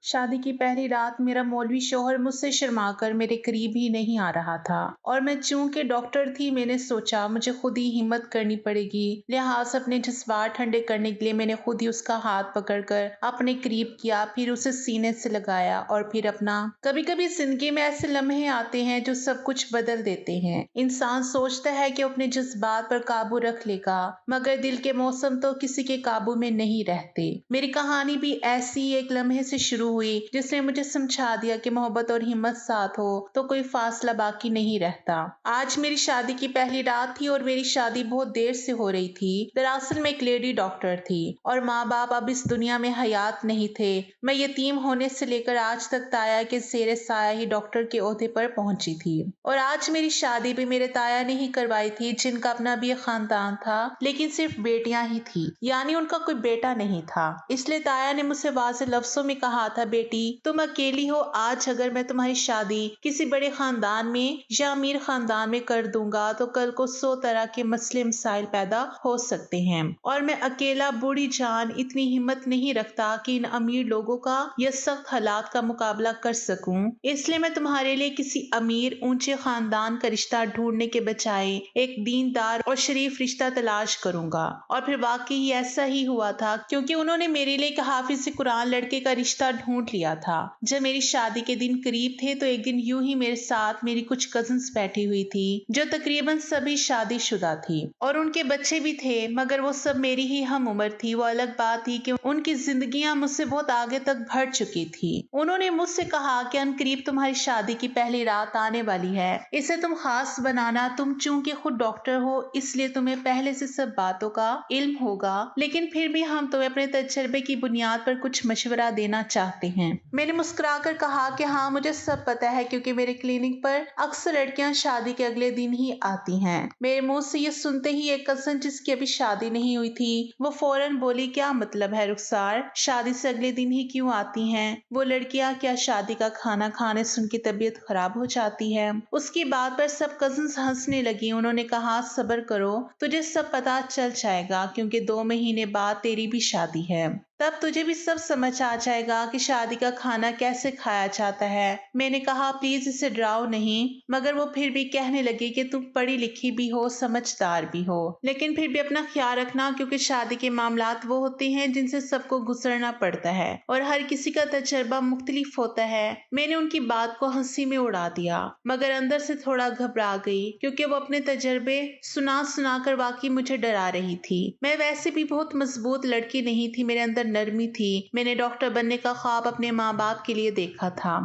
शादी की पहली रात मेरा मौलवी शौहर मुझसे शर्मा कर मेरे करीब ही नहीं आ रहा था और मैं चूंकि डॉक्टर थी मैंने सोचा मुझे खुद ही हिम्मत करनी पड़ेगी। लिहाज अपने जज्बात ठंडे करने के लिए मैंने खुद ही उसका हाथ पकड़कर अपने करीब किया, फिर उसे सीने से लगाया और फिर अपना। कभी कभी जिंदगी में ऐसे लम्हे आते हैं जो सब कुछ बदल देते हैं। इंसान सोचता है कि अपने जज्बात पर काबू रख लेगा, मगर दिल के मौसम तो किसी के काबू में नहीं रहते। मेरी कहानी भी ऐसी ही एक लम्हे से शुरू हुई जिसने मुझे समझा दिया कि मोहब्बत और हिम्मत साथ हो तो कोई फासला बाकी नहीं रहता। आज मेरी शादी की पहली रात थी और मेरी शादी बहुत देर से हो रही थी। दरअसल मैं एक लेडी डॉक्टर थी और माँ बाप अब इस दुनिया में हयात नहीं थे। मैं यतीम होने से लेकर आज तक ताया के जेरे साया ही डॉक्टर के ओहदे पर पहुंची थी और आज मेरी शादी भी मेरे ताया ने ही करवाई थी, जिनका अपना भी एक खानदान था लेकिन सिर्फ बेटियां ही थी, यानी उनका कोई बेटा नहीं था। इसलिए ताया ने मुझसे वाज़ेह लफ्जों में कहा था, बेटी तुम अकेली हो, आज अगर मैं तुम्हारी शादी किसी बड़े खानदान में या अमीर खानदान में कर दूंगा तो कल को 100 तरह के मसले मसाइल पैदा हो सकते हैं और मैं अकेला बूढ़ी जान इतनी हिम्मत नहीं रखता कि इन अमीर लोगों का या सख्त हालात का मुकाबला कर सकूं। इसलिए मैं तुम्हारे लिए किसी अमीर ऊंचे खानदान का रिश्ता ढूंढने के बजाय एक दीनदार और शरीफ रिश्ता तलाश करूंगा। और फिर वाकई ऐसा ही हुआ था, क्योंकि उन्होंने मेरे लिए एक हाफिज कुरान लड़के का रिश्ता ढूंढ लिया था। जब मेरी शादी के दिन करीब थे तो एक दिन यूं ही मेरे साथ मेरी कुछ कजिन्स बैठी हुई थी जो तकरीबन सभी शादीशुदा थी और उनके बच्चे भी थे, मगर वो सब मेरी ही हम उम्र थी। वो अलग बात थी कि उनकी जिंदगियां मुझसे बहुत आगे तक बढ़ चुकी थी। उन्होंने मुझसे कहा कि अनकरीब तुम्हारी शादी की पहली रात आने वाली है, इसे तुम खास बनाना। तुम चूंकि खुद डॉक्टर हो इसलिए तुम्हें पहले से सब बातों का इल्म होगा, लेकिन फिर भी हम तुम्हें अपने तजर्बे की बुनियाद पर कुछ मशवरा देना चाहते हैं। मैंने मुस्कुराकर कहा कि हाँ मुझे सब पता है, क्योंकि मेरे क्लिनिक पर अक्सर लड़कियां शादी के अगले दिन ही आती हैं। मेरे मुंह से ये सुनते ही एक कजन जिसकी अभी शादी नहीं हुई थी वो फौरन बोली, क्या मतलब है रुखसार, शादी से अगले दिन ही क्यों आती हैं वो लड़कियां? क्या शादी का खाना खाने से उनकी तबीयत खराब हो जाती है? उसकी बात पर सब कजन्स हंसने लगी। उन्होंने कहा, सब्र करो, तुझे सब पता चल जाएगा, क्योंकि 2 महीने बाद तेरी भी शादी है, तब तुझे भी सब समझ आ जाएगा कि शादी का खाना कैसे खाया जाता है। मैंने कहा, प्लीज इसे डराओ नहीं, मगर वो फिर भी कहने लगी कि तुम पढ़ी लिखी भी हो, समझदार भी हो, लेकिन फिर भी अपना ख्याल रखना, क्योंकि शादी के मामलात वो होते हैं जिनसे सबको गुजरना पड़ता है और हर किसी का तजर्बा मुख्तलिफ होता है। मैंने उनकी बात को हंसी में उड़ा दिया, मगर अंदर से थोड़ा घबरा गई, क्योंकि वो अपने तजर्बे सुना सुना कर वाकई मुझे डरा रही थी। मैं वैसे भी बहुत मजबूत लड़की नहीं थी, मेरे अंदर नरमी थी। मैंने डॉक्टर बनने का ख्वाब अपने माँ बाप के लिए देखा था,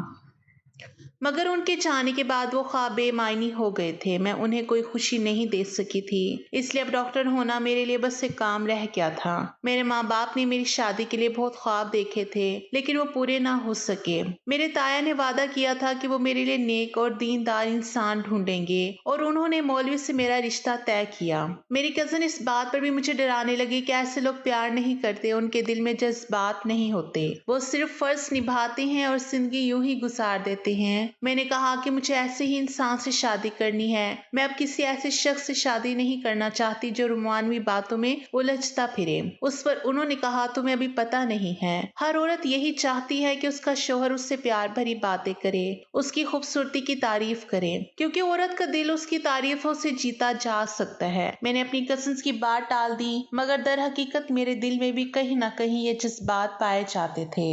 मगर उनके जाने के बाद वो ख्वाब बेमायनी हो गए थे। मैं उन्हें कोई खुशी नहीं दे सकी थी, इसलिए अब डॉक्टर होना मेरे लिए बस एक काम रह गया था। मेरे माँ बाप ने मेरी शादी के लिए बहुत ख्वाब देखे थे, लेकिन वो पूरे ना हो सके। मेरे ताया ने वादा किया था कि वो मेरे लिए नेक और दीनदार इंसान ढूंढेंगे और उन्होंने मौलवी से मेरा रिश्ता तय किया। मेरी कजन इस बात पर भी मुझे डराने लगी कि ऐसे लोग प्यार नहीं करते, उनके दिल में जज्बात नहीं होते, वो सिर्फ फर्ज निभाते हैं और जिंदगी यूं ही गुजार देते हैं। मैंने कहा कि मुझे ऐसे ही इंसान से शादी करनी है। मैं अब किसी ऐसे शख्स से शादी नहीं करना चाहती जो रोमानवी बातों में उलझता फिरे। उस पर उन्होंने कहा, तुम्हें अभी पता नहीं है, हर औरत यही चाहती है कि उसका शौहर उससे प्यार भरी बातें करे, उसकी खूबसूरती की तारीफ करे, क्योंकि औरत का दिल उसकी तारीफों से जीता जा सकता है। मैंने अपनी कजिन्स की बात टाल दी, मगर दर हकीकत मेरे दिल में भी कहीं ना कहीं ये जज्बात पाए जाते थे।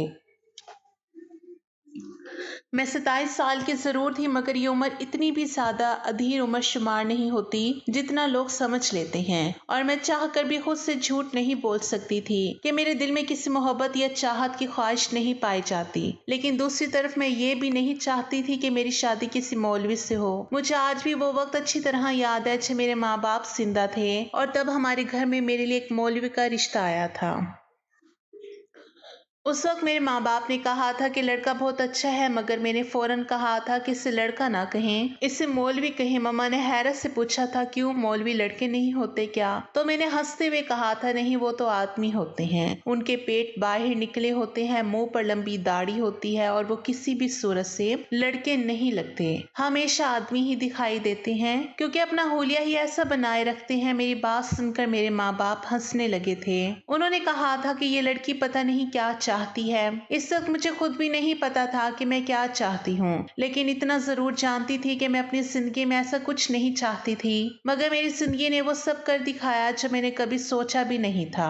मैं 27 साल की जरूर थी, मगर ये उम्र इतनी भी ज्यादा अधीर उम्र शुमार नहीं होती जितना लोग समझ लेते हैं, और मैं चाह कर भी खुद से झूठ नहीं बोल सकती थी कि मेरे दिल में किसी मोहब्बत या चाहत की ख्वाहिश नहीं पाई जाती। लेकिन दूसरी तरफ मैं ये भी नहीं चाहती थी कि मेरी शादी किसी मौलवी से हो। मुझे आज भी वो वक्त अच्छी तरह याद है जब मेरे माँ बाप जिंदा थे और तब हमारे घर में मेरे लिए एक मौलवी का रिश्ता आया था। उस वक्त मेरे माँ बाप ने कहा था कि लड़का बहुत अच्छा है, मगर मैंने फौरन कहा था कि इसे लड़का ना कहें, इसे मौलवी कहें। मम्मा ने हैरत से पूछा था, क्यों, मौलवी लड़के नहीं होते क्या? तो मैंने हंसते हुए कहा था, नहीं, वो तो आदमी होते हैं, उनके पेट बाहर निकले होते हैं, मुंह पर लंबी दाढ़ी होती है और वो किसी भी सूरत से लड़के नहीं लगते, हमेशा आदमी ही दिखाई देते हैं, क्योंकि अपना हुलिया ही ऐसा बनाए रखते हैं। मेरी बात सुनकर मेरे माँ बाप हंसने लगे थे। उन्होंने कहा था कि ये लड़की पता नहीं क्या चाहती है। इस वक्त मुझे खुद भी नहीं पता था कि मैं क्या चाहती हूँ, लेकिन इतना जरूर जानती थी कि मैं अपनी जिंदगी में ऐसा कुछ नहीं चाहती थी। मगर मेरी जिंदगी ने वो सब कर दिखाया जो मैंने कभी सोचा भी नहीं था।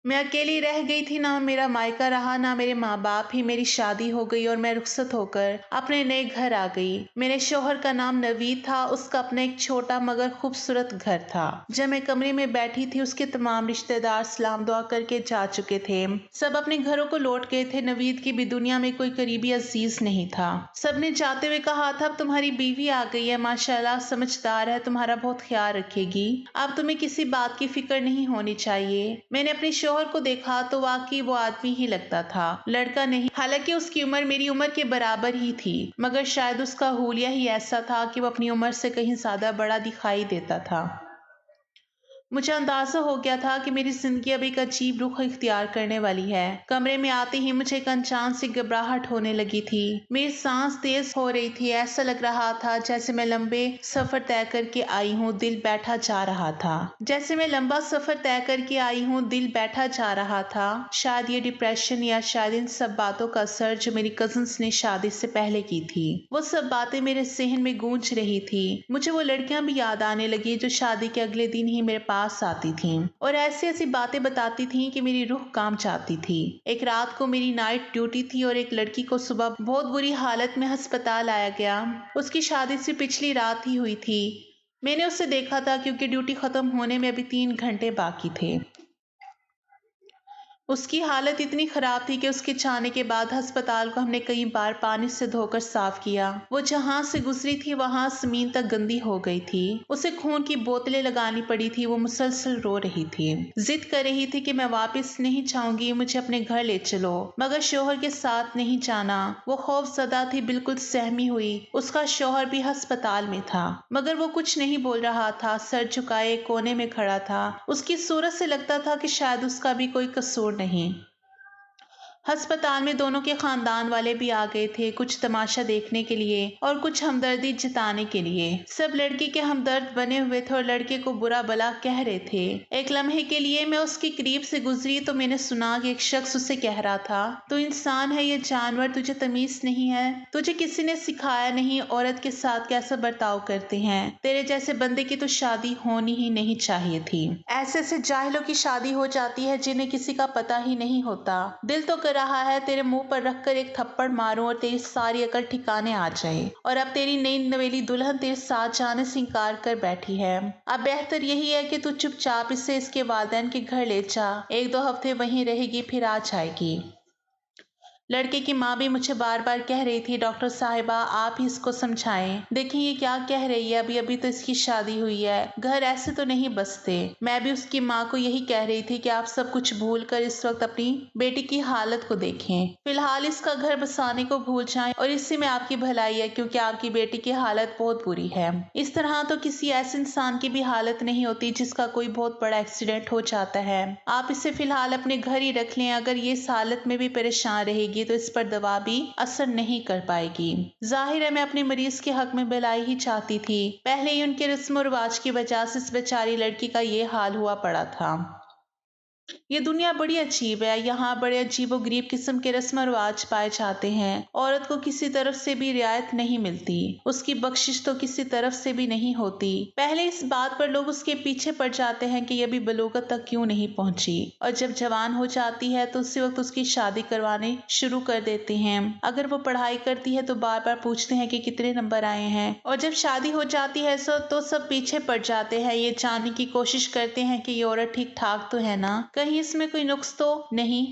मैं अकेली रह गई थी, ना मेरा मायका रहा, ना मेरे माँ बाप ही। मेरी शादी हो गई और मैं रुखसत होकर अपने नए घर आ गई। मेरे शोहर का नाम नवीद था। उसका अपना एक छोटा मगर खूबसूरत घर था। जब मैं कमरे में बैठी थी, उसके तमाम रिश्तेदार सलाम दुआ करके जा चुके थे। सब अपने घरों को लौट गए थे। नवीद की भी दुनिया में कोई करीबी अजीज नहीं था। सबने जाते हुए कहा था, अब तुम्हारी बीवी आ गई है, माशाल्लाह समझदार है, तुम्हारा बहुत ख्याल रखेगी, अब तुम्हें किसी बात की फिक्र नहीं होनी चाहिए। मैंने अपने शोहर को देखा तो वाकई वो आदमी ही लगता था, लड़का नहीं। हालांकि उसकी उम्र मेरी उम्र के बराबर ही थी, मगर शायद उसका हुलिया ही ऐसा था कि वो अपनी उम्र से कहीं ज्यादा बड़ा दिखाई देता था। मुझे अंदाजा हो गया था कि मेरी जिंदगी अब एक अजीब रुख इख्तियार करने वाली है। कमरे में आते ही मुझे एक अनजान सी घबराहट होने लगी थी। मेरी सांस तेज हो रही थी। ऐसा लग रहा था जैसे मैं लंबे सफर तय करके आई हूँ, दिल बैठा जा रहा था। जैसे मैं लंबा सफर तय करके आई हूँ, दिल बैठा जा रहा था। शायद ये डिप्रेशन या शायद इन सब बातों का असर जो मेरी कजिन्स ने शादी से पहले की थी। वो सब बातें मेरे जहन में गूंज रही थी। मुझे वो लड़कियां भी याद आने लगी जो शादी के अगले दिन ही मेरे पास आती थीं और ऐसी ऐसी बातें बताती थीं कि मेरी रूह काम चाहती थी। एक रात को मेरी नाइट ड्यूटी थी और एक लड़की को सुबह बहुत बुरी हालत में अस्पताल लाया गया। उसकी शादी से पिछली रात ही हुई थी। मैंने उसे देखा था क्योंकि ड्यूटी खत्म होने में अभी 3 घंटे बाकी थे। उसकी हालत इतनी खराब थी कि उसके जाने के बाद अस्पताल को हमने कई बार पानी से धोकर साफ किया। वो जहां से गुजरी थी वहां जमीन तक गंदी हो गई थी। उसे खून की बोतलें लगानी पड़ी थी। वो मुसलसल रो रही थी, जिद कर रही थी कि मैं वापस नहीं जाऊंगी, मुझे अपने घर ले चलो, मगर शोहर के साथ नहीं जाना। वो खौफजदा थी, बिल्कुल सहमी हुई। उसका शोहर भी अस्पताल में था, मगर वो कुछ नहीं बोल रहा था, सर झुकाए कोने में खड़ा था। उसकी सूरत से लगता था कि शायद उसका भी कोई कसूर नहीं। अस्पताल में दोनों के खानदान वाले भी आ गए थे, कुछ तमाशा देखने के लिए और कुछ हमदर्दी जताने के लिए। सब लड़की के हमदर्द बने हुए थे और लड़के को बुरा भला कह रहे थे। एक लम्हे के लिए मैं उसके करीब से गुजरी तो मैंने सुना कि एक शख्स उसे कह रहा था, तू इंसान है या जानवर, तुझे तमीज नहीं है, तुझे किसी ने सिखाया नहीं औरत के साथ कैसा बर्ताव करते हैं। तेरे जैसे बंदे की तो शादी होनी ही नहीं चाहिए थी। ऐसे ऐसे जाहिलों की शादी हो जाती है जिन्हें किसी का पता ही नहीं होता। दिल तो कर रहा है तेरे मुंह पर रखकर एक थप्पड़ मारूं और तेरी सारी अकल ठिकाने आ जाए। और अब तेरी नई नवेली दुल्हन तेरे साथ जाने से इंकार कर बैठी है। अब बेहतर यही है कि तू चुपचाप इसे इसके वालिदैन के घर ले जा। 1-2 हफ्ते वहीं रहेगी, फिर आ जाएगी। लड़के की माँ भी मुझे बार बार कह रही थी, डॉक्टर साहिबा आप ही इसको समझाएं, देखिए ये क्या कह रही है, अभी अभी तो इसकी शादी हुई है, घर ऐसे तो नहीं बसते। मैं भी उसकी माँ को यही कह रही थी कि आप सब कुछ भूल कर इस वक्त अपनी बेटी की हालत को देखें। फिलहाल इसका घर बसाने को भूल जाएं और इसी में आपकी भलाई है, क्योंकि आपकी बेटी की हालत बहुत बुरी है। इस तरह तो किसी ऐसे इंसान की भी हालत नहीं होती जिसका कोई बहुत बड़ा एक्सीडेंट हो जाता है। आप इसे फिलहाल अपने घर ही रख लें। अगर ये इस हालत में भी परेशान रहेगी तो इस पर दवा भी असर नहीं कर पाएगी। जाहिर है मैं अपने मरीज के हक में भलाई ही चाहती थी। पहले ही उनके रस्म और रिवाज की वजह से इस बेचारी लड़की का ये हाल हुआ पड़ा था। ये दुनिया बड़ी अजीब है। यहाँ बड़े अजीबो गरीब किस्म के रस्म रिवाज पाए जाते हैं। औरत को किसी तरफ से भी रियायत नहीं मिलती, उसकी बख्शिश तो किसी तरफ से भी नहीं होती। पहले इस बात पर लोग उसके पीछे पड़ जाते हैं कि ये भी बलूगत तक क्यों नहीं पहुंची, और जब जवान हो जाती है तो उसी वक्त उसकी शादी करवाने शुरू कर देते हैं। अगर वो पढ़ाई करती है तो बार बार पूछते हैं कि कितने नंबर आए हैं, और जब शादी हो जाती है तो सब पीछे पड़ जाते हैं, ये जानने की कोशिश करते हैं कि ये औरत ठीक ठाक तो है ना, कहीं इसमें कोई नुक्स तो नहीं,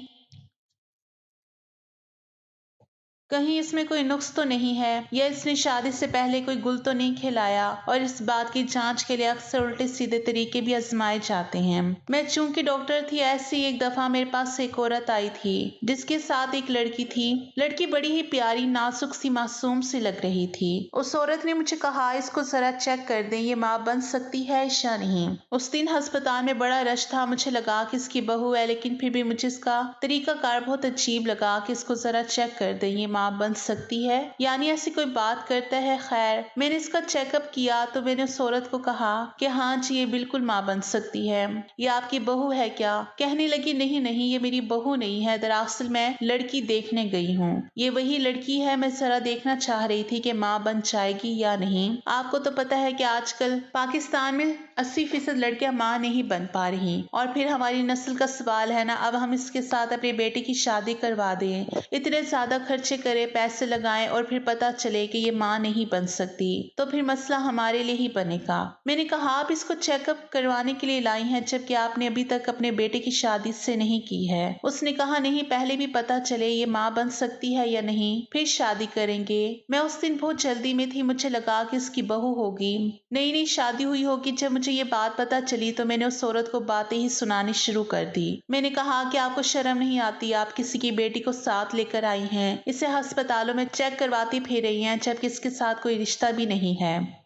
कहीं इसमें कोई नुक्स तो नहीं है, या इसने शादी से पहले कोई गुल तो नहीं खिलाया। और इस बात की जांच के लिए अक्सर उल्टे सीधे तरीके भी आजमाए जाते हैं। मैं चूंकि डॉक्टर थी, ऐसी एक दफा मेरे पास एक औरत आई थी जिसके साथ एक लड़की थी। लड़की बड़ी ही प्यारी, नाजुक सी, मासूम सी लग रही थी। उस औरत ने मुझे कहा, इसको जरा चेक कर दें, ये माँ बन सकती है या नहीं। उस दिन अस्पताल में बड़ा रश था। मुझे लगा कि इसकी बहू है, लेकिन फिर भी मुझे इसका तरीका कार बहुत अजीब लगा कि इसको जरा चेक कर दें, ये माँ माँ बन सकती है, यानी ऐसी कोई बात करता है। खैर, मैंने इसका चेकअप किया तो मैंने उस औरत को कहा कि हाँ जी, ये बिल्कुल माँ बन सकती है। ये आपकी बहू है क्या? कहने लगी नहीं नहीं, ये मेरी बहू नहीं है, दरअसल मैं लड़की देखने गई हूँ। ये वही लड़की है, मैं जरा देखना चाह रही थी कि माँ बन जाएगी या नहीं। आपको तो पता है कि आजकल पाकिस्तान में 80% लड़कियां माँ नहीं बन पा रही, और फिर हमारी नस्ल का सवाल है ना, अब हम इसके साथ अपने बेटे की शादी करवा दें, इतने ज्यादा खर्चे करें, पैसे लगाएं, और फिर पता चले कि ये माँ नहीं बन सकती, तो फिर मसला हमारे लिए ही बनेगा। मैंने कहा आप इसको चेकअप करवाने के लिए लाई हैं, जबकि आपने अभी तक अपने बेटे की शादी से नहीं की है। उसने कहा नहीं, पहले भी पता चले ये माँ बन सकती है या नहीं, फिर शादी करेंगे। मैं उस दिन बहुत जल्दी में थी, मुझे लगा कि इसकी बहू होगी, नई नई शादी हुई होगी। जब मुझे ये बात पता चली तो मैंने उस औरत को बातें ही सुनानी शुरू कर दी। मैंने कहा कि आपको शर्म नहीं आती, आप किसी की बेटी को साथ लेकर आई हैं, इसे अस्पतालों में चेक करवाती फिर रही हैं, जबकि इसके साथ कोई रिश्ता भी नहीं है।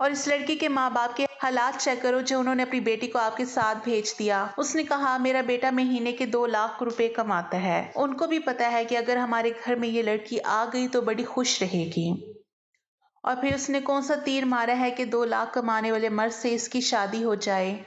और इस लड़की के माँ बाप के हालात चेक करो जो उन्होंने अपनी बेटी को आपके साथ भेज दिया। उसने कहा मेरा बेटा महीने के 2 लाख रुपए कमाता है। उनको भी पता है कि अगर हमारे घर में ये लड़की आ गई तो बड़ी खुश रहेगी। और फिर उसने कौन सा तीर मारा है कि 2 लाख कमाने वाले मर्द से इसकी शादी हो जाए।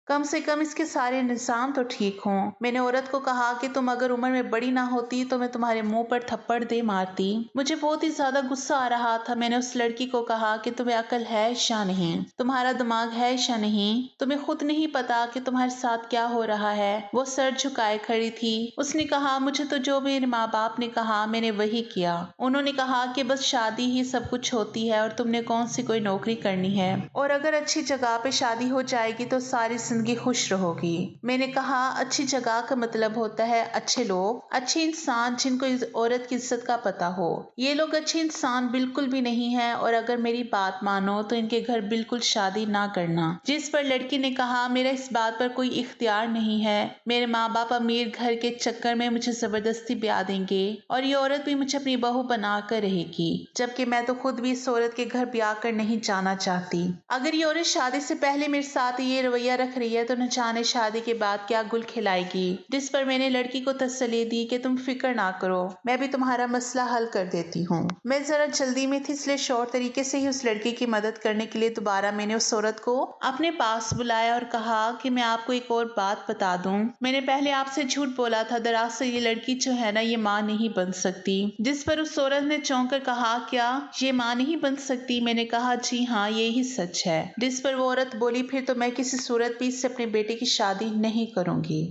कम से कम इसके सारे निजाम तो ठीक हों। मैंने औरत को कहा कि तुम अगर उम्र में बड़ी ना होती तो मैं तुम्हारे मुंह पर थप्पड़ दे मारती। मुझे बहुत ही ज्यादा गुस्सा आ रहा था। मैंने उस लड़की को कहा कि तुम्हें अकल है या नहीं, तुम्हारा दिमाग है या नहीं, तुम्हें खुद नहीं पता कि तुम्हारे साथ क्या हो रहा है। वो सर झुकाए खड़ी थी। उसने कहा मुझे तो जो मेरे माँ बाप ने कहा मैंने वही किया। उन्होंने कहा कि बस शादी ही सब कुछ होती है और तुमने कौन सी कोई नौकरी करनी है, और अगर अच्छी जगह पे शादी हो जाएगी तो सारी जिंदगी खुश रहोगी। मैंने कहा अच्छी जगह का मतलब होता है अच्छे लोग, अच्छे इंसान जिनको इस औरत की इज्जत का पता हो। ये लोग अच्छे इंसान बिल्कुल भी नहीं है, और अगर मेरी बात मानो तो इनके घर बिल्कुल शादी ना करना। जिस पर लड़की ने कहा मेरा इस बात पर कोई इख्तियार नहीं है, मेरे माँ बाप अमीर घर के चक्कर में मुझे जबरदस्ती ब्याह देंगे और ये औरत भी मुझे अपनी बहू बना कर रहेगी, जबकि मैं तो खुद भी इस औरत के घर ब्याह कर नहीं जाना चाहती। अगर ये औरत शादी से पहले मेरे साथ ये रवैया रख रही है तो न जाने शादी के बाद क्या गुल खिलाएगी। जिस पर मैंने लड़की को तसल्ली दी कि तुम फिक्र ना करो, मैं भी तुम्हारा मसला हल कर देती हूँ। मैं जरा जल्दी में थी, इसलिए शौर तरीके से ही उस लड़की की मदद करने के लिए दोबारा मैंने उस औरत को अपने पास बुलाया और कहा कि मैं आपको एक और बात बता दूं, मैंने पहले आपसे झूठ बोला था, दरअसल ये लड़की जो है ना ये माँ नहीं बन सकती। जिस पर उस औरत ने चौंक कर कहा क्या ये माँ नहीं बन सकती? मैंने कहा जी हाँ, ये ही सच है। जिस पर वो औरत बोली फिर तो मैं किसी सूरत भी इससे अपने बेटे की शादी नहीं करूंगी।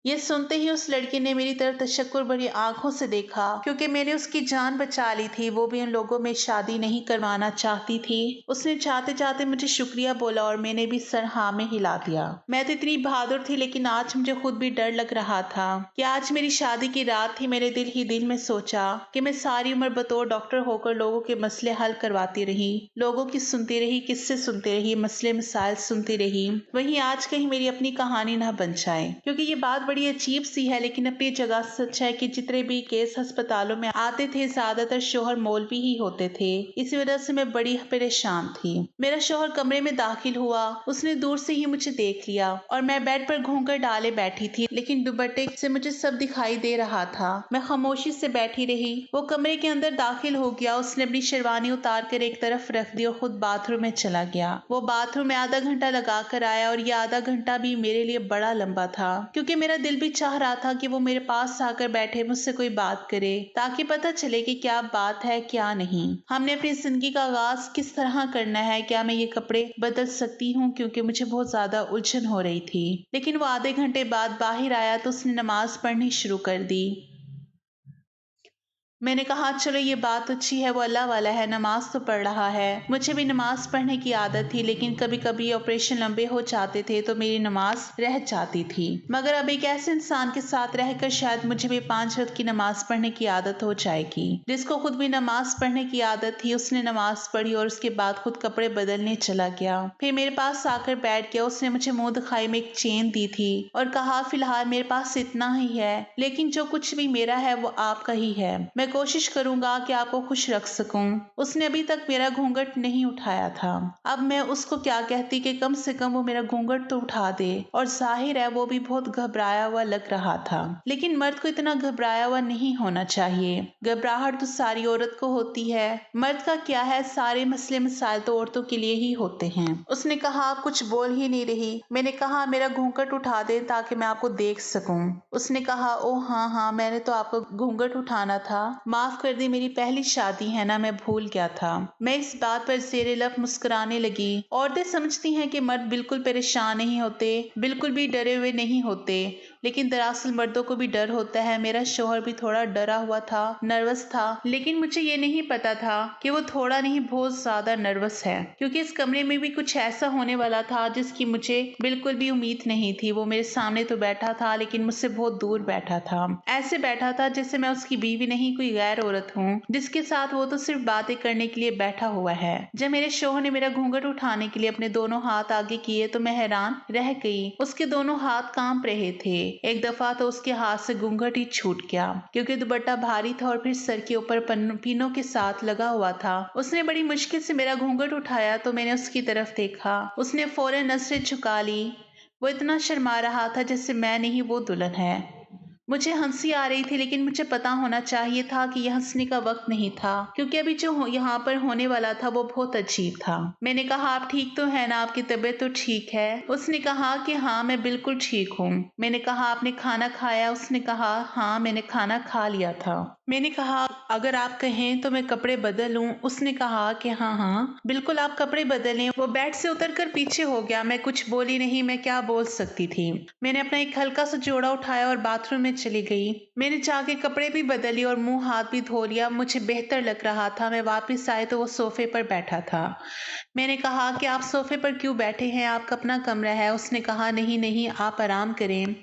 ये सुनते ही उस लड़की ने मेरी तरफ तशक्कुर भरी आंखों से देखा, क्योंकि मैंने उसकी जान बचा ली थी। वो भी उन लोगों में शादी नहीं करवाना चाहती थी। उसने चाहते चाहते मुझे शुक्रिया बोला और मैंने भी सर हाँ में हिला दिया। मैं तो इतनी बहादुर थी, लेकिन आज मुझे खुद भी डर लग रहा था कि आज मेरी शादी की रात थी। मेरे दिल ही दिल में सोचा कि मैं सारी उम्र बतौर डॉक्टर होकर लोगों के मसले हल करवाती रही, लोगों की सुनती रही, किस्से सुनती रही, मसले मसाइल सुनती रही। वहीं आज कहीं मेरी अपनी कहानी ना बन जाए, क्योंकि ये बात बड़ी अजीब सी है लेकिन अपनी जगह सच है कि जितने भी केस अस्पतालों में आते थे ज्यादातर शोहर मौलवी ही होते थे। इसी वजह से मैं बड़ी परेशान थी। मेरा शोहर कमरे में दाखिल हुआ। उसने दूर से ही मुझे देख लिया और मैं बेड पर घूंघट डाले बैठी थी, लेकिन दुपट्टे से मुझे सब दिखाई दे रहा था। मैं खामोशी से बैठी रही। वो कमरे के अंदर दाखिल हो गया। उसने अपनी शेरवानी उतार कर एक तरफ रख दी और खुद बाथरूम में चला गया। वो बाथरूम में आधा घंटा लगा कर आया और ये आधा घंटा भी मेरे लिए बड़ा लंबा था, क्योंकि मेरा दिल भी चाह रहा था कि वो मेरे पास आकर बैठे, मुझसे कोई बात करे, ताकि पता चले कि क्या बात है क्या नहीं। हमने अपनी जिंदगी का आगाज किस तरह करना है, क्या मैं ये कपड़े बदल सकती हूँ, क्योंकि मुझे बहुत ज्यादा उलझन हो रही थी। लेकिन वो आधे घंटे बाद बाहर आया तो उसने नमाज पढ़नी शुरू कर दी। मैंने कहा चलो ये बात अच्छी है, वो अल्लाह वाला है, नमाज तो पढ़ रहा है। मुझे भी नमाज पढ़ने की आदत थी, लेकिन कभी कभी ऑपरेशन लंबे हो जाते थे तो मेरी नमाज रह जाती थी। मगर अब एक ऐसे इंसान के साथ रहकर शायद मुझे भी 5 वक्त की नमाज पढ़ने की आदत हो जाएगी। जिसको खुद भी नमाज पढ़ने की आदत थी उसने नमाज पढ़ी और उसके बाद खुद कपड़े बदलने चला गया। फिर मेरे पास आकर बैठ गया। उसने मुझे मुंह दिखाई में एक चेन दी थी और कहा फिलहाल मेरे पास इतना ही है, लेकिन जो कुछ भी मेरा है वो आपका ही है। मैं कोशिश करूंगा कि आपको खुश रख सकूं। उसने अभी तक मेरा घूंघट नहीं उठाया था। अब मैं उसको क्या कहती कि कम से कम वो मेरा घूंघट तो उठा दे, और जाहिर है वो भी बहुत घबराया हुआ लग रहा था। लेकिन मर्द को इतना घबराया हुआ नहीं होना चाहिए। घबराहट तो सारी औरत को होती है। मर्द का क्या है, सारे मसले मसाइल तो औरतों के लिए ही होते हैं। उसने कहा, आप कुछ बोल ही नहीं रही। मैंने कहा, मेरा घूंघट उठा दे ताकि मैं आपको देख सकूं। उसने कहा, ओ हाँ हाँ, मैंने तो आपको घूंघट उठाना था। माफ कर दी, मेरी पहली शादी है ना, मैं भूल गया था। मैं इस बात पर ज़ेरे लब मुस्कुराने लगी। औरतें समझती हैं कि मर्द बिल्कुल परेशान नहीं होते, बिल्कुल भी डरे हुए नहीं होते, लेकिन दरअसल मर्दों को भी डर होता है। मेरा शौहर भी थोड़ा डरा हुआ था, नर्वस था, लेकिन मुझे ये नहीं पता था कि वो थोड़ा नहीं बहुत ज्यादा नर्वस है, क्योंकि इस कमरे में भी कुछ ऐसा होने वाला था जिसकी मुझे बिल्कुल भी उम्मीद नहीं थी। वो मेरे सामने तो बैठा था, लेकिन मुझसे बहुत दूर बैठा था। ऐसे बैठा था जैसे मैं उसकी बीवी नहीं, कोई गैर औरत हूँ जिसके साथ वो तो सिर्फ बातें करने के लिए बैठा हुआ है। जब मेरे शौहर ने मेरा घूंघट उठाने के लिए अपने दोनों हाथ आगे किए तो मैं हैरान रह गई। उसके दोनों हाथ कांप रहे थे। एक दफा तो उसके हाथ से घूंघट ही छूट गया, क्योंकि दुपट्टा भारी था और फिर सर के ऊपर पिनों के साथ लगा हुआ था। उसने बड़ी मुश्किल से मेरा घूंघट उठाया तो मैंने उसकी तरफ देखा। उसने फौरन नजरें झुका ली। वो इतना शर्मा रहा था जैसे मैं नहीं वो दुल्हन है। मुझे हंसी आ रही थी, लेकिन मुझे पता होना चाहिए था कि यह हंसने का वक्त नहीं था, क्योंकि अभी जो यहाँ पर होने वाला था वो बहुत अजीब था। मैंने कहा, आप ठीक तो है ना, आपकी तबीयत तो ठीक है? उसने कहा कि हाँ, मैं बिल्कुल ठीक हूँ। मैंने कहा, आपने खाना खाया? उसने कहा, हाँ, मैंने खाना खा लिया था। मैंने कहा, अगर आप कहें तो मैं कपड़े बदल लूं? उसने कहा कि हाँ हाँ बिल्कुल, आप कपड़े बदलें। वो बेड से उतरकर पीछे हो गया। मैं कुछ बोली नहीं, मैं क्या बोल सकती थी। मैंने अपना एक हल्का सा जोड़ा उठाया और बाथरूम में चली गई। मैंने जाके कपड़े भी बदली और मुंह हाथ भी धो लिया। मुझे बेहतर लग रहा था। मैं वापस आई तो वो सोफे पर बैठा था। मैंने कहा कि आप सोफे पर क्यों बैठे हैं, आपका अपना कमरा है। उसने कहा, नहीं नहीं, आप आराम करें,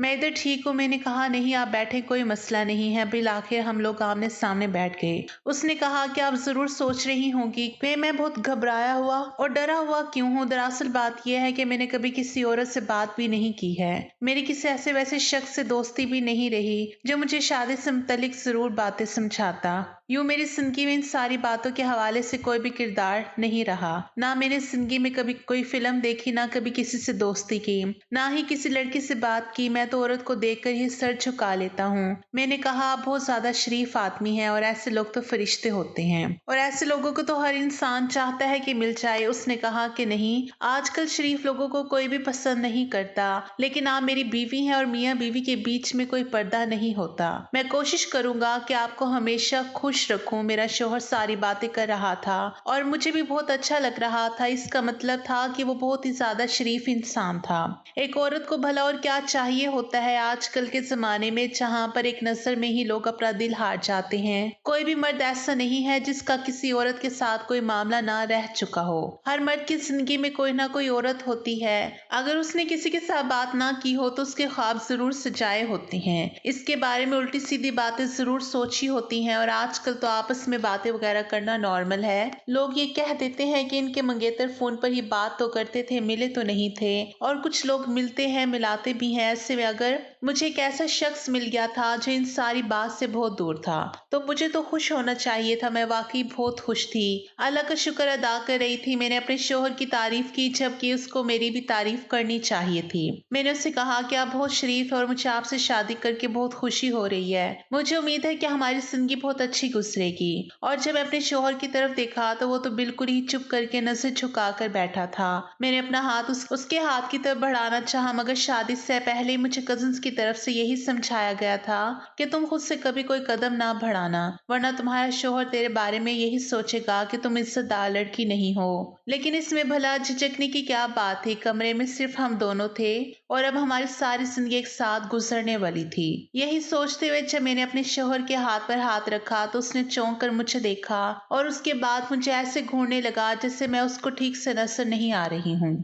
मैं इधर ठीक हूँ। मैंने कहा, नहीं आप बैठे, कोई मसला नहीं है। बिल आखिर हम लोग आमने सामने बैठ गए। उसने कहा कि आप जरूर सोच रही होंगी कि मैं बहुत घबराया हुआ और डरा हुआ क्यों हूँ। दरअसल बात यह है कि मैंने कभी किसी औरत से बात भी नहीं की है। मेरी किसी ऐसे वैसे शख्स से दोस्ती भी नहीं रही जो मुझे शादी से मुतल्लिक जरूर बातें समझाता। यूं मेरी जिंदगी में इन सारी बातों के हवाले से कोई भी किरदार नहीं रहा। ना मैंने जिंदगी में कभी कोई फिल्म देखी, ना कभी किसी से दोस्ती की, ना ही किसी लड़की से बात की। मैं तो औरत को देखकर ही सर झुका लेता हूँ। मैंने कहा, आप बहुत ज्यादा शरीफ आदमी हैं, और ऐसे लोग तो फरिश्ते होते हैं, और ऐसे लोगों को तो हर इंसान चाहता है कि मिल जाए। उसने कहा कि नहीं, आजकल शरीफ लोगों को कोई भी पसंद नहीं करता, लेकिन आप मेरी बीवी हैं और मियाँ बीवी के बीच में कोई पर्दा नहीं होता। मैं कोशिश करूंगा कि आपको हमेशा खुश रखूं। मेरा शौहर सारी बातें कर रहा था और मुझे भी बहुत अच्छा लग रहा था। इसका मतलब था कि वो बहुत ही ज्यादा शरीफ इंसान था। एक औरत को भला और क्या चाहिए होता है आजकल के जमाने में, जहाँ पर एक नजर में ही लोग अपना दिल हार जाते हैं। कोई भी मर्द ऐसा नहीं है जिसका किसी औरत के साथ कोई मामला ना रह चुका हो। हर मर्द की जिंदगी में कोई ना कोई औरत होती है। अगर उसने किसी के साथ बात ना की हो तो उसके ख्वाब जरूर सजाए होते हैं, इसके बारे में उल्टी सीधी बातें जरूर सोची होती हैं। और आजकल तो आपस में बातें वगैरह करना नॉर्मल है। लोग ये कह देते हैं कि इनके मंगेतर फोन पर ही बात तो करते थे, मिले तो नहीं थे, और कुछ लोग मिलते हैं, मिलाते भी हैं। ऐसे में अगर मुझे एक ऐसा शख्स मिल गया था जो इन सारी बात से बहुत दूर था, तो मुझे तो खुश होना चाहिए था। मैं वाकई बहुत खुश थी, अल्लाह का शुक्र अदा कर रही थी। मैंने अपने शोहर की तारीफ की, जबकि उसको मेरी भी तारीफ करनी चाहिए थी। मैंने उससे कहा कि आप बहुत शरीफ है और मुझे आपसे शादी करके बहुत खुशी हो रही है। मुझे उम्मीद है कि हमारी जिंदगी बहुत अच्छी गुजरेगी। और जब मैं अपने शोहर की तरफ देखा तो वो तो बिल्कुल ही चुप करके नजर झुका कर बैठा था। मैंने अपना हाथ उसके हाथ की तरफ बढ़ाना चाहा, मगर शादी से पहले ही मुझे कजिन्स की तरफ से यही समझाया गया था कि तुम खुद से कभी कोई कदम ना बढ़ाना, वरना तुम्हारा शोहर तेरे बारे में यही सोचेगा कि तुम इज्जतदार लड़की नहीं हो। लेकिन इसमें भला झिझकने की क्या बात थी? कमरे में सिर्फ हम दोनों थे और अब हमारी सारी जिंदगी एक साथ गुजरने वाली थी। यही सोचते हुए जब मैंने अपने शोहर के हाथ पर हाथ रखा तो उसने चौंक कर मुझे देखा, और उसके बाद मुझे ऐसे घूरने लगा जैसे मैं उसको ठीक से नजर नहीं आ रही हूँ।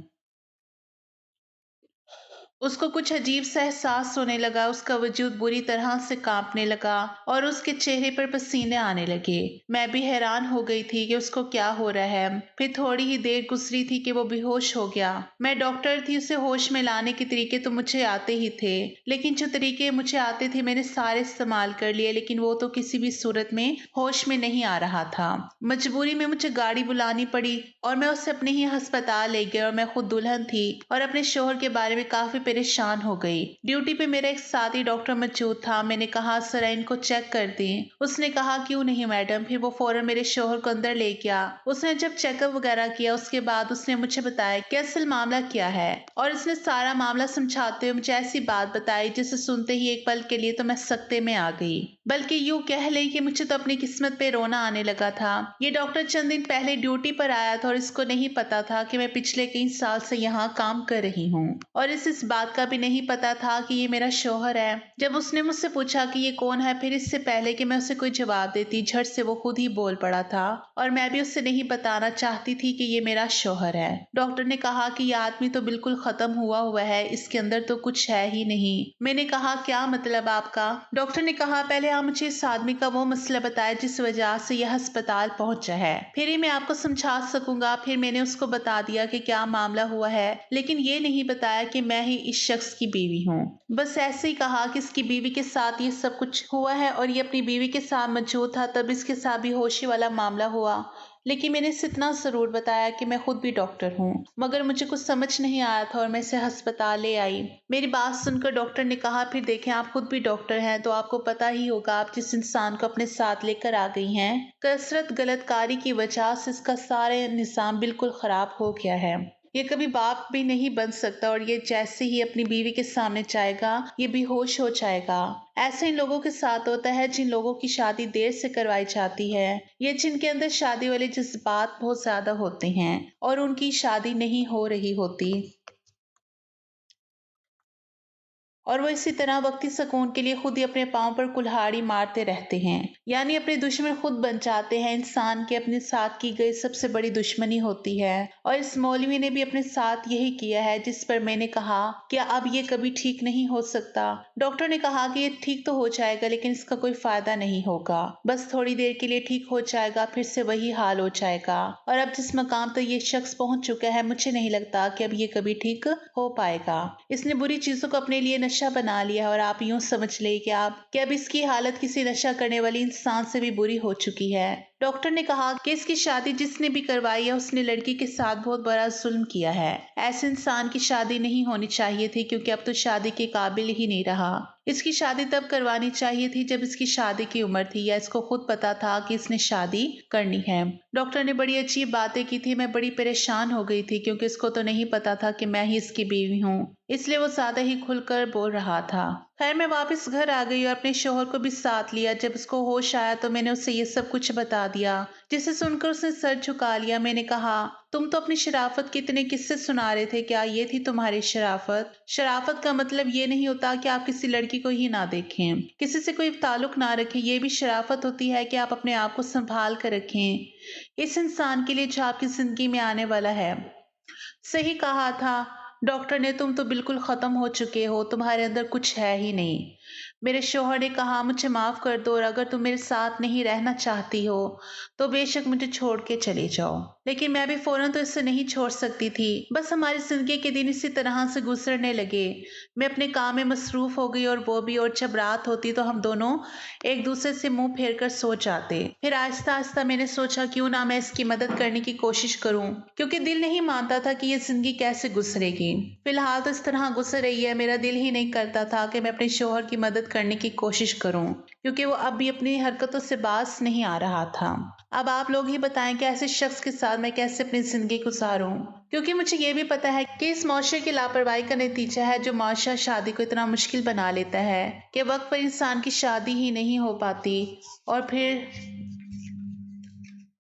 उसको कुछ अजीब सा एहसास होने लगा, उसका वजूद बुरी तरह से कांपने लगा और उसके चेहरे पर पसीने आने लगे। मैं भी हैरान हो गई थी कि उसको क्या हो रहा है। फिर थोड़ी ही देर गुजरी थी कि वो बेहोश हो गया। मैं डॉक्टर थी, उसे होश में लाने के तरीके तो मुझे आते ही थे, लेकिन जो तरीके मुझे आते थे मैंने सारे इस्तेमाल कर लिए, लेकिन वो तो किसी भी सूरत में होश में नहीं आ रहा था। मजबूरी में मुझे गाड़ी बुलानी पड़ी और मैं उसे अपने ही अस्पताल ले गई और मैं खुद दुल्हन थी और अपने शोहर के बारे में काफी परेशान हो गई। ड्यूटी पे मेरा एक साथी डॉक्टर मौजूद था। मैंने कहा सर इनको चेक कर दें। उसने कहा क्यों नहीं मैडम। फिर वो फौरन मेरे शोहर को अंदर ले गया। उसने जब चेकअप वगैरह किया उसके बाद उसने मुझे बताया कि असल मामला क्या है और इसने सारा मामला समझाते हुए मुझे ऐसी बात बताई जिसे सुनते ही एक पल के लिए तो मैं सकते में आ गई, बल्कि यूं कह ले कि मुझे तो अपनी किस्मत पे रोना आने लगा था। ये डॉक्टर चंद दिन पहले ड्यूटी पर आया था और इसको नहीं पता था कि मैं पिछले कई साल से यहाँ काम कर रही हूँ और इस बात का भी नहीं पता था कि ये मेरा शौहर है। जब उसने मुझसे पूछा कि ये कौन है, फिर इससे पहले कि मैं उसे कोई जवाब देती झट से वो खुद ही बोल पड़ा था और मैं भी उससे नहीं बताना चाहती थी कि ये मेरा शौहर है। डॉक्टर ने कहा कि ये आदमी तो बिल्कुल खत्म हुआ है, इसके अंदर तो कुछ है ही नहीं। मैंने कहा क्या मतलब आपका? डॉक्टर ने कहा पहले आप मुझे इस आदमी का वो मसला बताया जिस वजह से यह अस्पताल पहुंचा है, फिर ही मैं आपको समझा सकूंगा। फिर मैंने उसको बता दिया कि क्या मामला हुआ है, लेकिन ये नहीं बताया कि मैं ही इस शख्स की बीवी हूँ। बस ऐसे ही कहा कि इसकी बीवी के साथ ये सब कुछ हुआ है और ये अपनी बीवी के साथ मौजूद था, तब इसके साथ भी होशी वाला मामला हुआ। लेकिन मैंने इसे इतना जरूर बताया कि मैं खुद भी डॉक्टर हूँ, मगर मुझे कुछ समझ नहीं आया था और मैं इसे अस्पताल ले आई। मेरी बात सुनकर डॉक्टर ने कहा फिर देखें आप खुद भी डॉक्टर हैं तो आपको पता ही होगा आप जिस इंसान को अपने साथ लेकर आ गई हैं, कसरत गलतकारी की वजह से इसका सारे निज़ाम बिल्कुल खराब हो गया है। ये कभी बाप भी नहीं बन सकता और ये जैसे ही अपनी बीवी के सामने जाएगा ये बेहोश हो जाएगा। ऐसे इन लोगों के साथ होता है जिन लोगों की शादी देर से करवाई जाती है, ये जिनके अंदर शादी वाले जज्बात बहुत ज्यादा होते हैं और उनकी शादी नहीं हो रही होती और वो इसी तरह वक्ती सुकून के लिए खुद ही अपने पांव पर कुल्हाड़ी मारते रहते हैं, यानी अपने दुश्मन खुद बन जाते हैं। इंसान के अपने साथ की गई सबसे बड़ी दुश्मनी होती है और इस मौलवी ने भी अपने साथ यही किया है, जिस पर मैंने कहा कि अब ये कभी ठीक नहीं हो सकता। डॉक्टर ने कहा कि ये ठीक तो हो जाएगा लेकिन इसका कोई फायदा नहीं होगा, बस थोड़ी देर के लिए ठीक हो जाएगा फिर से वही हाल हो जाएगा और अब जिस मकाम तक ये शख्स पहुंच चुका है मुझे नहीं लगता कि अब ये कभी ठीक हो पाएगा। इसने बुरी चीजों को अपने लिए नशा बना लिया है और आप यूं समझ ले कि अब इसकी हालत किसी नशा करने वाली इंसान से भी बुरी हो चुकी है। डॉक्टर ने कहा कि इसकी शादी जिसने भी करवाई है उसने लड़की के साथ बहुत बड़ा जुल्म किया है। ऐसे इंसान की शादी नहीं होनी चाहिए थी क्योंकि अब तो शादी के काबिल ही नहीं रहा। इसकी शादी तब करवानी चाहिए थी जब इसकी शादी की उम्र थी या इसको खुद पता था कि इसने शादी करनी है। डॉक्टर ने बड़ी अजीब बातें की थी। मैं बड़ी परेशान हो गई थी क्योंकि इसको तो नहीं पता था कि मैं ही इसकी बीवी हूँ, इसलिए वो ज्यादा ही खुलकर बोल रहा था। खैर मैं वापस घर आ गई और अपने शोहर को भी साथ लिया। जब उसको होश आया तो मैंने उसे ये सब कुछ बता दिया, जिसे सुनकर उसने सर झुका लिया। मैंने कहा तुम तो अपनी शराफत के इतने किस्से सुना रहे थे, क्या ये थी तुम्हारी शराफत? शराफत का मतलब ये नहीं होता कि आप किसी लड़की को ही ना देखें, किसी से कोई ताल्लुक ना रखें। ये भी शराफत होती है कि आप अपने आप को संभाल कर रखें इस इंसान के लिए जो आपकी जिंदगी में आने वाला है। सही कहा था डॉक्टर ने, तुम तो बिल्कुल खत्म हो चुके हो, तुम्हारे अंदर कुछ है ही नहीं। मेरे शौहर ने कहा मुझे माफ कर दो और अगर तुम मेरे साथ नहीं रहना चाहती हो तो बेशक मुझे छोड़ के चले जाओ। लेकिन मैं भी फौरन तो इससे नहीं छोड़ सकती थी। बस हमारी जिंदगी के दिन इसी तरह से गुजरने लगे। मैं अपने काम में मसरूफ हो गई और वो भी, और जब रात होती तो हम दोनों एक दूसरे से मुंह फेर कर सो जाते। फिर आहिस्ता आहिस्ता मैंने सोचा क्यों ना मैं इसकी मदद करने की कोशिश करूं, क्योंकि दिल नहीं मानता था कि ये जिंदगी कैसे गुजरेगी। फिलहाल तो इस तरह गुजर रही है। मेरा दिल ही नहीं करता था कि मैं अपने शौहर की मदद करने की कोशिश करूं, क्योंकि वो अब भी अपनी हरकतों से बाज नहीं आ रहा था। अब आप लोग ही बताएं कि ऐसे शख्स के साथ मैं कैसे अपनी जिंदगी गुजारूं, क्योंकि मुझे ये भी पता है कि इस मुआशरे की लापरवाही का नतीजा है जो मुआशरा शादी को इतना मुश्किल बना लेता है कि वक्त पर इंसान की शादी ही नहीं हो पाती और फिर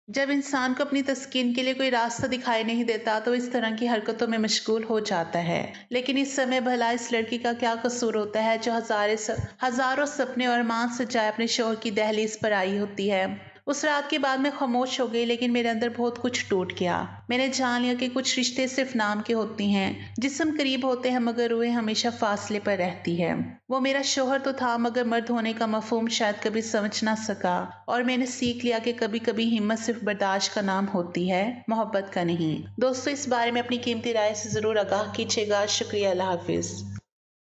जब इंसान को अपनी तस्कीन के लिए कोई रास्ता दिखाई नहीं देता तो इस तरह की हरकतों में मशगूल हो जाता है। लेकिन इस समय भला इस लड़की का क्या कसूर होता है जो हजारों सपने और अरमान सजाए अपने शौहर की दहलीज पर आई होती है। उस रात के बाद मैं खामोश हो गई, लेकिन मेरे अंदर बहुत कुछ टूट गया। मैंने जान लिया कि कुछ रिश्ते सिर्फ नाम के होते हैं। जिस्म करीब होते हैं मगर रूहें हमेशा फासले पर रहती है। वो मेरा शोहर तो था मगर मर्द होने का मफहूम शायद कभी समझ ना सका, और मैंने सीख लिया कि कभी कभी हिम्मत सिर्फ बर्दाश्त का नाम होती है, मोहब्बत का नहीं। दोस्तों, इस बारे में अपनी कीमती राय से जरूर आगाह कीजिएगा। शुक्रिया। अल्लाह हाफिज।